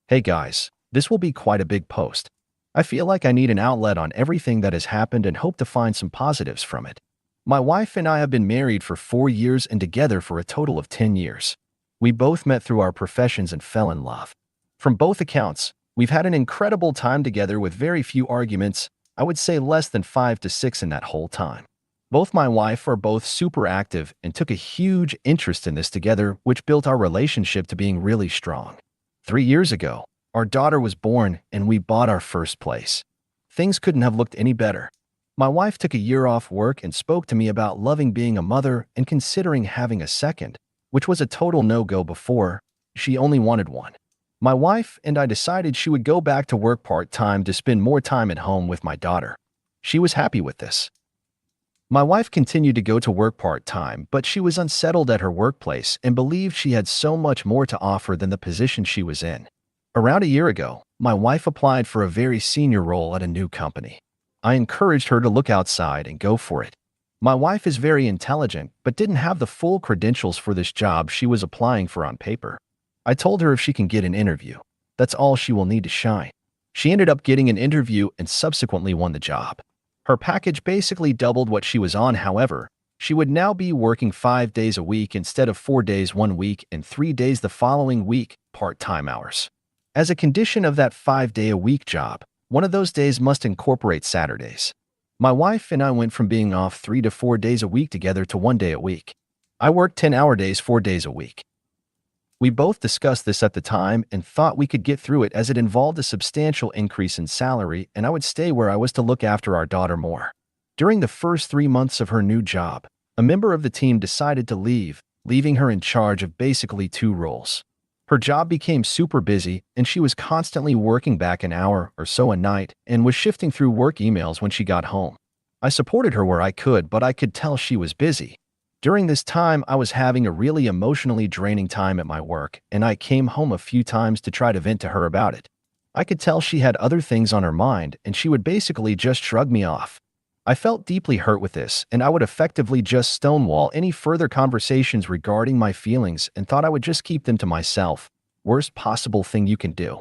Hey guys, this will be quite a big post. I feel like I need an outlet on everything that has happened and hope to find some positives from it. My wife and I have been married for 4 years and together for a total of 10 years. We both met through our professions and fell in love. From both accounts, we've had an incredible time together with very few arguments. I would say less than 5 to 6 in that whole time. Both my wife are both super active and took a huge interest in this together, which built our relationship to being really strong. 3 years ago, our daughter was born and we bought our first place. Things couldn't have looked any better. My wife took a year off work and spoke to me about loving being a mother and considering having a second, which was a total no-go before. She only wanted one. My wife and I decided she would go back to work part-time to spend more time at home with my daughter. She was happy with this. My wife continued to go to work part-time, but she was unsettled at her workplace and believed she had so much more to offer than the position she was in. Around a year ago, my wife applied for a very senior role at a new company. I encouraged her to look outside and go for it. My wife is very intelligent, but didn't have the full credentials for this job she was applying for on paper. I told her if she can get an interview, that's all she will need to shine. She ended up getting an interview and subsequently won the job. Her package basically doubled what she was on. However, she would now be working 5 days a week instead of 4 days one week and 3 days the following week, part-time hours. As a condition of that 5-day-a-week job, one of those days must incorporate Saturdays. My wife and I went from being off 3 to 4 days a week together to 1 day a week. I worked 10-hour days 4 days a week. We both discussed this at the time and thought we could get through it as it involved a substantial increase in salary and I would stay where I was to look after our daughter more. During the first 3 months of her new job, a member of the team decided to leave, leaving her in charge of basically 2 roles. Her job became super busy and she was constantly working back an hour or so a night and was shifting through work emails when she got home. I supported her where I could, but I could tell she was busy. During this time, I was having a really emotionally draining time at my work, and I came home a few times to try to vent to her about it. I could tell she had other things on her mind, and she would basically just shrug me off. I felt deeply hurt with this, and I would effectively just stonewall any further conversations regarding my feelings and thought I would just keep them to myself. Worst possible thing you can do.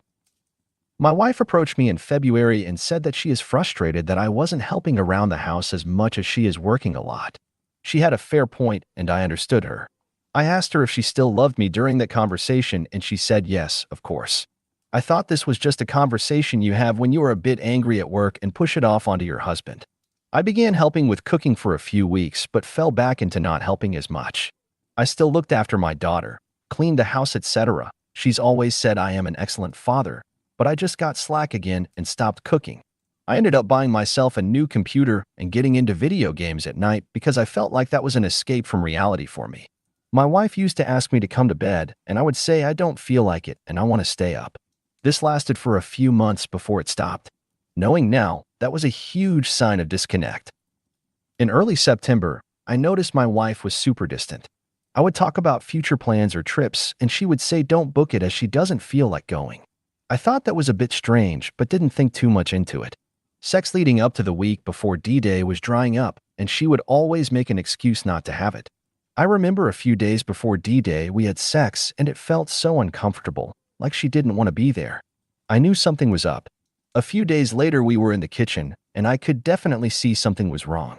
My wife approached me in February and said that she is frustrated that I wasn't helping around the house as much as she is working a lot. She had a fair point, and I understood her. I asked her if she still loved me during that conversation, and she said yes, of course. I thought this was just a conversation you have when you are a bit angry at work and push it off onto your husband. I began helping with cooking for a few weeks, but fell back into not helping as much. I still looked after my daughter, cleaned the house, etc. She's always said I am an excellent father, but I just got slack again and stopped cooking. I ended up buying myself a new computer and getting into video games at night because I felt like that was an escape from reality for me. My wife used to ask me to come to bed, and I would say I don't feel like it and I want to stay up. This lasted for a few months before it stopped. Knowing now, that was a huge sign of disconnect. In early September, I noticed my wife was super distant. I would talk about future plans or trips, and she would say don't book it as she doesn't feel like going. I thought that was a bit strange, but didn't think too much into it. Sex leading up to the week before D-Day was drying up, and she would always make an excuse not to have it. I remember a few days before D-Day we had sex, and it felt so uncomfortable, like she didn't want to be there. I knew something was up. A few days later we were in the kitchen, and I could definitely see something was wrong.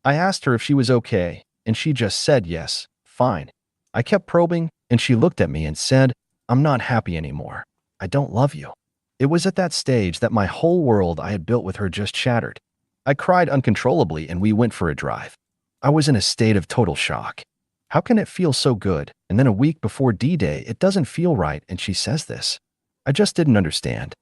I asked her if she was okay, and she just said yes, fine. I kept probing, and she looked at me and said, "I'm not happy anymore. I don't love you." It was at that stage that my whole world I had built with her just shattered. I cried uncontrollably and we went for a drive. I was in a state of total shock. How can it feel so good, and then a week before D-Day it doesn't feel right and she says this? I just didn't understand.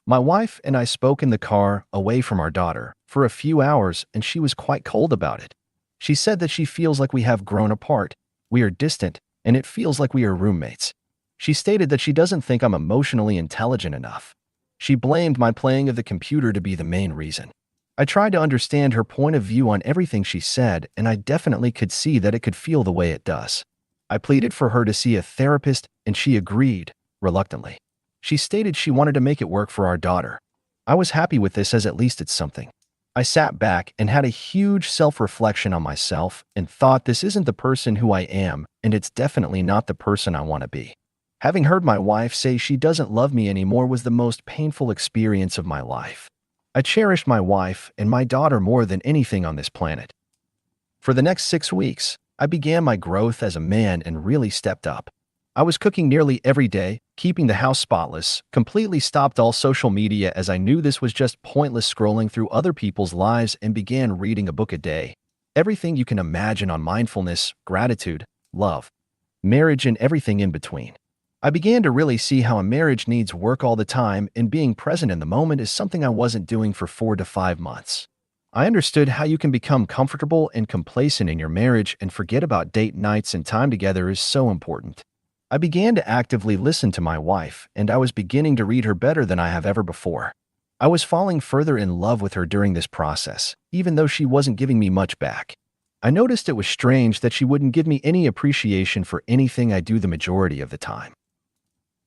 My wife and I spoke in the car, away from our daughter, for a few hours and she was quite cold about it. She said that she feels like we have grown apart, we are distant, and it feels like we are roommates. She stated that she doesn't think I'm emotionally intelligent enough. She blamed my playing of the computer to be the main reason. I tried to understand her point of view on everything she said, and I definitely could see that it could feel the way it does. I pleaded for her to see a therapist, and she agreed, reluctantly. She stated she wanted to make it work for our daughter. I was happy with this as at least it's something. I sat back and had a huge self-reflection on myself and thought this isn't the person who I am, and it's definitely not the person I want to be. Having heard my wife say she doesn't love me anymore was the most painful experience of my life. I cherished my wife and my daughter more than anything on this planet. For the next 6 weeks, I began my growth as a man and really stepped up. I was cooking nearly every day, keeping the house spotless, completely stopped all social media as I knew this was just pointless scrolling through other people's lives, and began reading a book a day. Everything you can imagine on mindfulness, gratitude, love, marriage, and everything in between. I began to really see how a marriage needs work all the time, and being present in the moment is something I wasn't doing for 4 to 5 months. I understood how you can become comfortable and complacent in your marriage and forget about date nights and time together is so important. I began to actively listen to my wife, and I was beginning to read her better than I have ever before. I was falling further in love with her during this process, even though she wasn't giving me much back. I noticed it was strange that she wouldn't give me any appreciation for anything I do the majority of the time.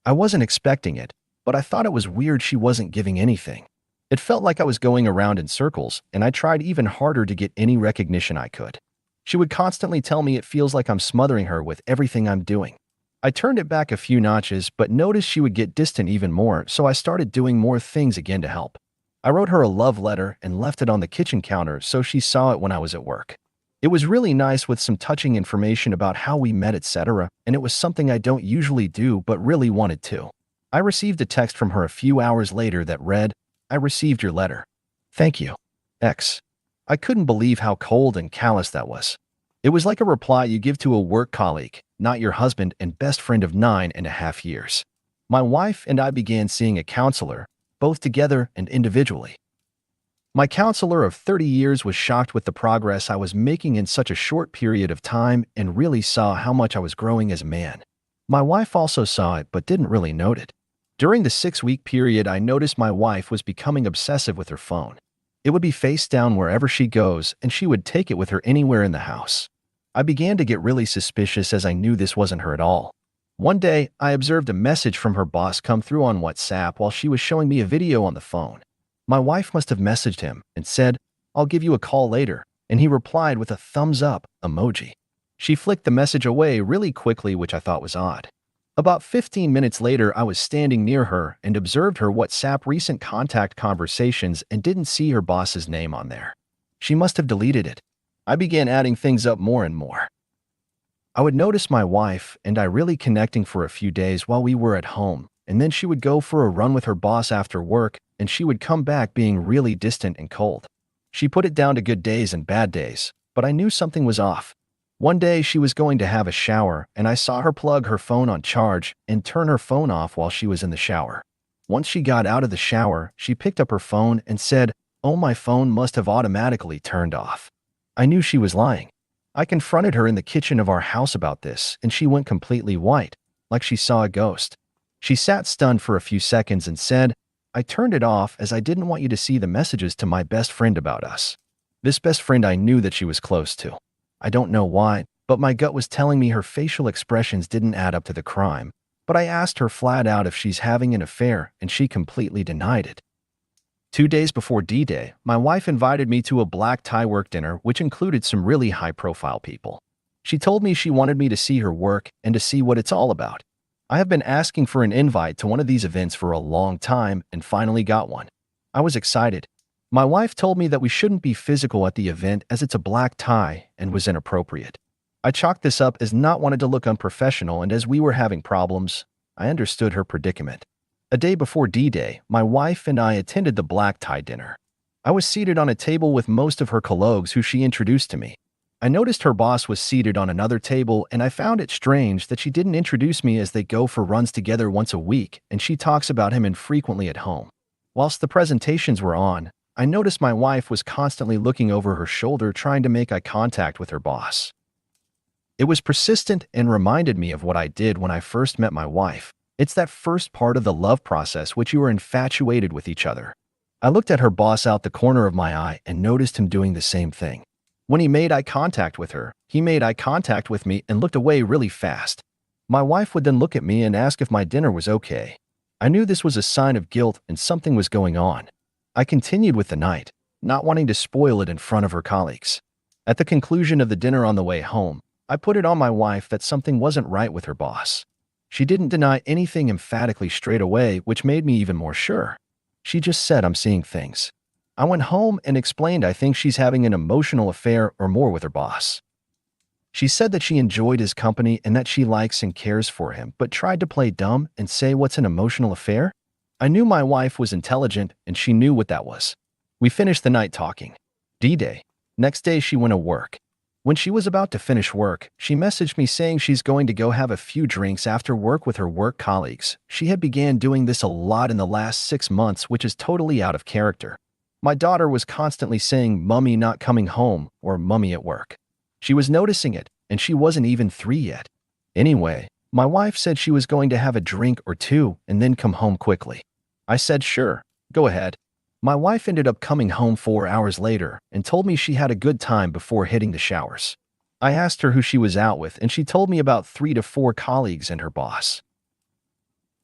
I wasn't expecting it, but I thought it was weird she wasn't giving anything. It felt like I was going around in circles, and I tried even harder to get any recognition I could. She would constantly tell me it feels like I'm smothering her with everything I'm doing. I turned it back a few notches, but noticed she would get distant even more, so I started doing more things again to help. I wrote her a love letter and left it on the kitchen counter so she saw it when I was at work. It was really nice with some touching information about how we met, etc., and it was something I don't usually do but really wanted to. I received a text from her a few hours later that read, "I received your letter. Thank you. X." I couldn't believe how cold and callous that was. It was like a reply you give to a work colleague, not your husband and best friend of 9.5 years. My wife and I began seeing a counselor, both together and individually. My counselor of 30 years was shocked with the progress I was making in such a short period of time and really saw how much I was growing as a man. My wife also saw it but didn't really note it. During the 6-week period, I noticed my wife was becoming obsessive with her phone. It would be face down wherever she goes, and she would take it with her anywhere in the house. I began to get really suspicious as I knew this wasn't her at all. One day, I observed a message from her boss come through on WhatsApp while she was showing me a video on the phone. My wife must have messaged him and said, "I'll give you a call later," and he replied with a thumbs up emoji. She flicked the message away really quickly, which I thought was odd. About 15 minutes later, I was standing near her and observed her WhatsApp recent contact conversations and didn't see her boss's name on there. She must have deleted it. I began adding things up more and more. I would notice my wife and I really connecting for a few days while we were at home, and then she would go for a run with her boss after work, and she would come back being really distant and cold. She put it down to good days and bad days, but I knew something was off. One day she was going to have a shower, and I saw her plug her phone on charge and turn her phone off while she was in the shower. Once she got out of the shower, she picked up her phone and said, "Oh, my phone must have automatically turned off." I knew she was lying. I confronted her in the kitchen of our house about this, and she went completely white, like she saw a ghost. She sat stunned for a few seconds and said, "I turned it off as I didn't want you to see the messages to my best friend about us." This best friend I knew that she was close to. I don't know why, but my gut was telling me her facial expressions didn't add up to the crime. But I asked her flat out if she's having an affair, and she completely denied it. 2 days before D-Day, my wife invited me to a black tie work dinner, which included some really high-profile people. She told me she wanted me to see her work and to see what it's all about. I have been asking for an invite to one of these events for a long time and finally got one. I was excited. My wife told me that we shouldn't be physical at the event as it's a black tie and was inappropriate. I chalked this up as not wanting to look unprofessional, and as we were having problems, I understood her predicament. A day before D-Day, my wife and I attended the black tie dinner. I was seated on a table with most of her colleagues who she introduced to me. I noticed her boss was seated on another table, and I found it strange that she didn't introduce me as they go for runs together once a week, and she talks about him infrequently at home. Whilst the presentations were on, I noticed my wife was constantly looking over her shoulder trying to make eye contact with her boss. It was persistent and reminded me of what I did when I first met my wife. It's that first part of the love process which you are infatuated with each other. I looked at her boss out the corner of my eye and noticed him doing the same thing. When he made eye contact with her, he made eye contact with me and looked away really fast. My wife would then look at me and ask if my dinner was okay. I knew this was a sign of guilt and something was going on. I continued with the night, not wanting to spoil it in front of her colleagues. At the conclusion of the dinner on the way home, I put it on my wife that something wasn't right with her boss. She didn't deny anything emphatically straight away, which made me even more sure. She just said, I'm seeing things. I went home and explained I think she's having an emotional affair or more with her boss. She said that she enjoyed his company and that she likes and cares for him, but tried to play dumb and say what's an emotional affair? I knew my wife was intelligent and she knew what that was. We finished the night talking. D-Day. Next day she went to work. When she was about to finish work, she messaged me saying she's going to go have a few drinks after work with her work colleagues. She had began doing this a lot in the last 6 months, which is totally out of character. My daughter was constantly saying, "Mummy not coming home," or "Mummy at work." She was noticing it, and she wasn't even 3 yet. Anyway, my wife said she was going to have a drink or two and then come home quickly. I said, sure, go ahead. My wife ended up coming home 4 hours later and told me she had a good time before hitting the showers. I asked her who she was out with, and she told me about 3 to 4 colleagues and her boss.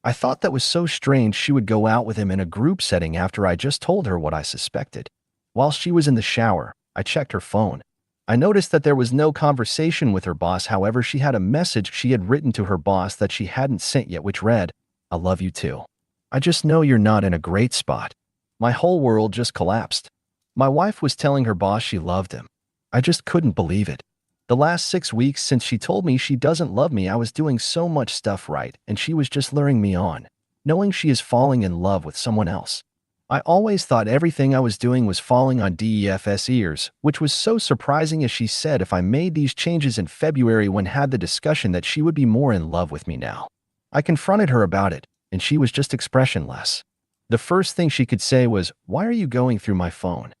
I thought that was so strange she would go out with him in a group setting after I just told her what I suspected. While she was in the shower, I checked her phone. I noticed that there was no conversation with her boss. However, she had a message she had written to her boss that she hadn't sent yet, which read, "I love you too. I just know you're not in a great spot." My whole world just collapsed. My wife was telling her boss she loved him. I just couldn't believe it. The last 6 weeks since she told me she doesn't love me, I was doing so much stuff right, and she was just luring me on, knowing she is falling in love with someone else. I always thought everything I was doing was falling on DEF's ears, which was so surprising as she said if I made these changes in February when had the discussion that she would be more in love with me now. I confronted her about it, and she was just expressionless. The first thing she could say was, "Why are you going through my phone?"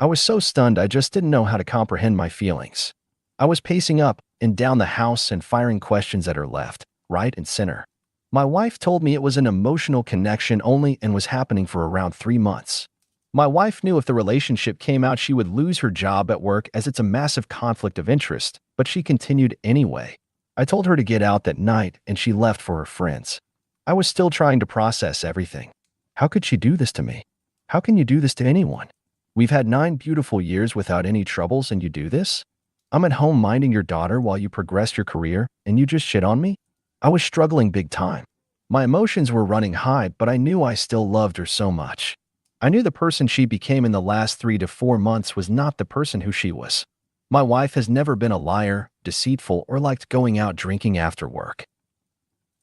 I was so stunned I just didn't know how to comprehend my feelings. I was pacing up and down the house and firing questions at her left, right, and center. My wife told me it was an emotional connection only and was happening for around 3 months. My wife knew if the relationship came out she would lose her job at work as it's a massive conflict of interest, but she continued anyway. I told her to get out that night and she left for her friends. I was still trying to process everything. How could she do this to me? How can you do this to anyone? We've had 9 beautiful years without any troubles and you do this? I'm at home minding your daughter while you progress your career and you just shit on me? I was struggling big time. My emotions were running high, but I knew I still loved her so much. I knew the person she became in the last 3 to 4 months was not the person who she was. My wife has never been a liar, deceitful, or liked going out drinking after work.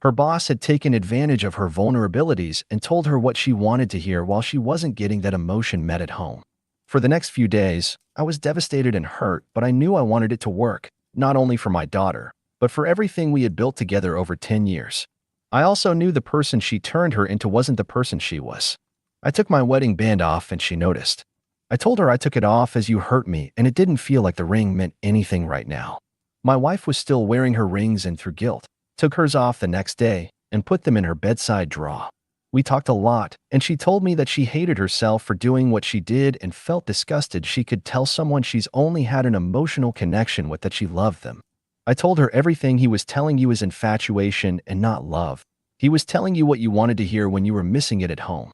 Her boss had taken advantage of her vulnerabilities and told her what she wanted to hear while she wasn't getting that emotion met at home. For the next few days, I was devastated and hurt, but I knew I wanted it to work, not only for my daughter, but for everything we had built together over 10 years. I also knew the person she turned her into wasn't the person she was. I took my wedding band off and she noticed. I told her I took it off as you hurt me and it didn't feel like the ring meant anything right now. My wife was still wearing her rings and through guilt, took hers off the next day and put them in her bedside drawer. We talked a lot, and she told me that she hated herself for doing what she did and felt disgusted she could tell someone she's only had an emotional connection with that she loved them. I told her everything he was telling you is infatuation and not love. He was telling you what you wanted to hear when you were missing it at home.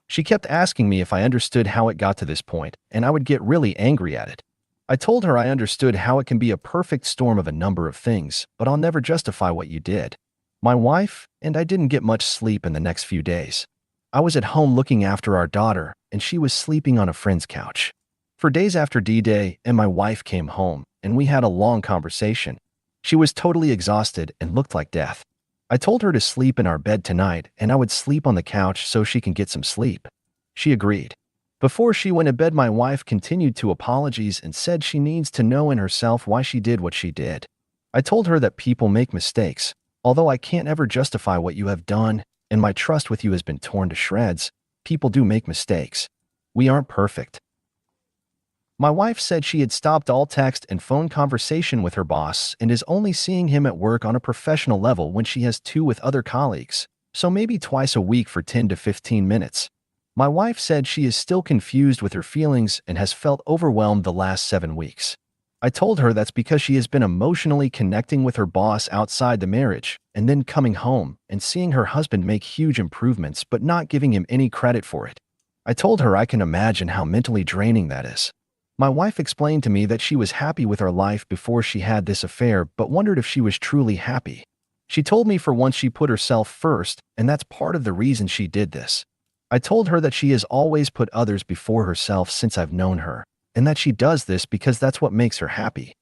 She kept asking me if I understood how it got to this point, and I would get really angry at it. I told her I understood how it can be a perfect storm of a number of things, but I'll never justify what you did. My wife and I didn't get much sleep in the next few days. I was at home looking after our daughter, and she was sleeping on a friend's couch. For days after D-Day, and my wife came home, and we had a long conversation. She was totally exhausted and looked like death. I told her to sleep in our bed tonight, and I would sleep on the couch so she can get some sleep. She agreed. Before she went to bed, my wife continued to apologize and said she needs to know in herself why she did what she did. I told her that people make mistakes. Although I can't ever justify what you have done, and my trust with you has been torn to shreds, people do make mistakes. We aren't perfect. My wife said she had stopped all text and phone conversation with her boss and is only seeing him at work on a professional level when she has 2 with other colleagues, so maybe twice a week for 10 to 15 minutes. My wife said she is still confused with her feelings and has felt overwhelmed the last 7 weeks. I told her that's because she has been emotionally connecting with her boss outside the marriage and then coming home and seeing her husband make huge improvements but not giving him any credit for it. I told her I can imagine how mentally draining that is. My wife explained to me that she was happy with her life before she had this affair but wondered if she was truly happy. She told me for once she put herself first, and that's part of the reason she did this. I told her that she has always put others before herself since I've known her, and that she does this because that's what makes her happy.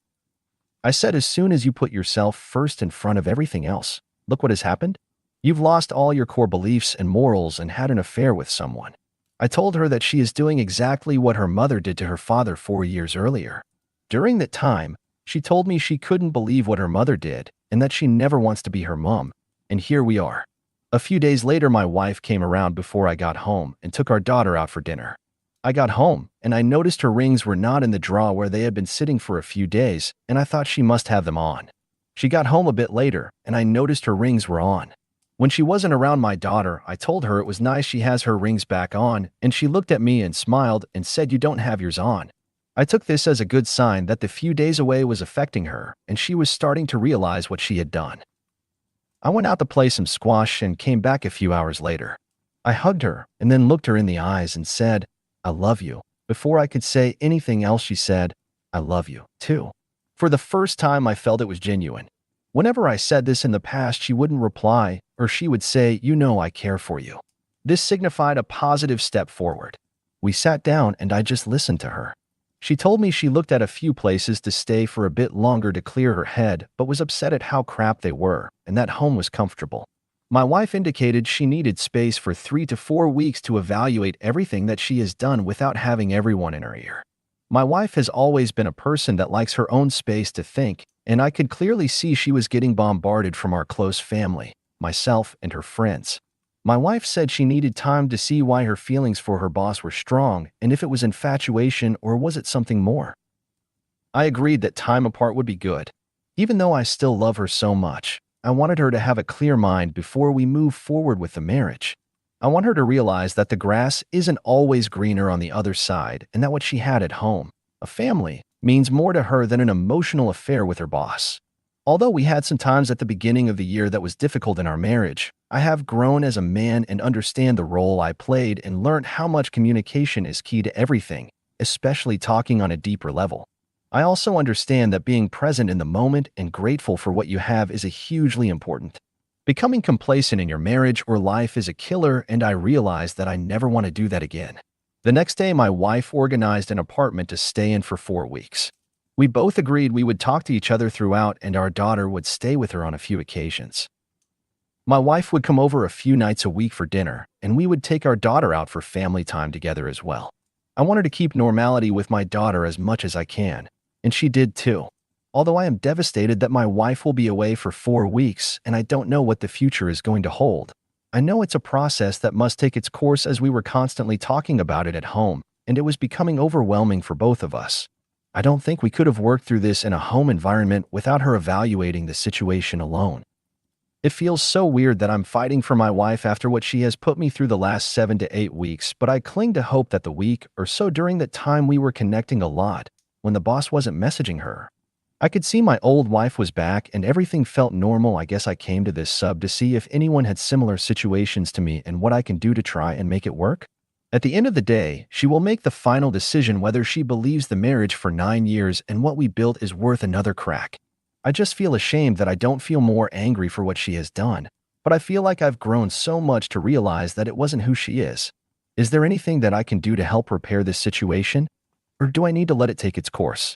I said, as soon as you put yourself first in front of everything else, look what has happened. You've lost all your core beliefs and morals and had an affair with someone. I told her that she is doing exactly what her mother did to her father 4 years earlier. During that time, she told me she couldn't believe what her mother did and that she never wants to be her mom. And here we are. A few days later, my wife came around before I got home and took our daughter out for dinner. I got home, and I noticed her rings were not in the drawer where they had been sitting for a few days, and I thought she must have them on. She got home a bit later, and I noticed her rings were on. When she wasn't around my daughter, I told her it was nice she has her rings back on, and she looked at me and smiled and said, "You don't have yours on." I took this as a good sign that the few days away was affecting her, and she was starting to realize what she had done. I went out to play some squash and came back a few hours later. I hugged her and then looked her in the eyes and said, "I love you." Before I could say anything else, she said, "I love you, too." For the first time, I felt it was genuine. Whenever I said this in the past, she wouldn't reply, or she would say, "You know I care for you." This signified a positive step forward. We sat down and I just listened to her. She told me she looked at a few places to stay for a bit longer to clear her head, but was upset at how crap they were, and that home was comfortable. My wife indicated she needed space for 3 to 4 weeks to evaluate everything that she has done without having everyone in her ear. My wife has always been a person that likes her own space to think, and I could clearly see she was getting bombarded from our close family, myself and her friends. My wife said she needed time to see why her feelings for her boss were strong and if it was infatuation or was it something more. I agreed that time apart would be good. Even though I still love her so much, I wanted her to have a clear mind before we move forward with the marriage. I want her to realize that the grass isn't always greener on the other side and that what she had at home, a family, means more to her than an emotional affair with her boss. Although we had some times at the beginning of the year that was difficult in our marriage, I have grown as a man and understand the role I played and learned how much communication is key to everything, especially talking on a deeper level. I also understand that being present in the moment and grateful for what you have is hugely important. Becoming complacent in your marriage or life is a killer, and I realized that I never want to do that again. The next day, my wife organized an apartment to stay in for 4 weeks. We both agreed we would talk to each other throughout, and our daughter would stay with her on a few occasions. My wife would come over a few nights a week for dinner, and we would take our daughter out for family time together as well. I wanted to keep normality with my daughter as much as I can, and she did too. Although I am devastated that my wife will be away for 4 weeks and I don't know what the future is going to hold, I know it's a process that must take its course as we were constantly talking about it at home, and it was becoming overwhelming for both of us. I don't think we could have worked through this in a home environment without her evaluating the situation alone. It feels so weird that I'm fighting for my wife after what she has put me through the last 7 to 8 weeks, but I cling to hope that the week or so during that time we were connecting a lot, when the boss wasn't messaging her. I could see my old wife was back and everything felt normal. I guess I came to this sub to see if anyone had similar situations to me and what I can do to try and make it work. At the end of the day, she will make the final decision whether she believes the marriage for 9 years and what we built is worth another crack. I just feel ashamed that I don't feel more angry for what she has done, but I feel like I've grown so much to realize that it wasn't who she is. Is there anything that I can do to help repair this situation? Or do I need to let it take its course?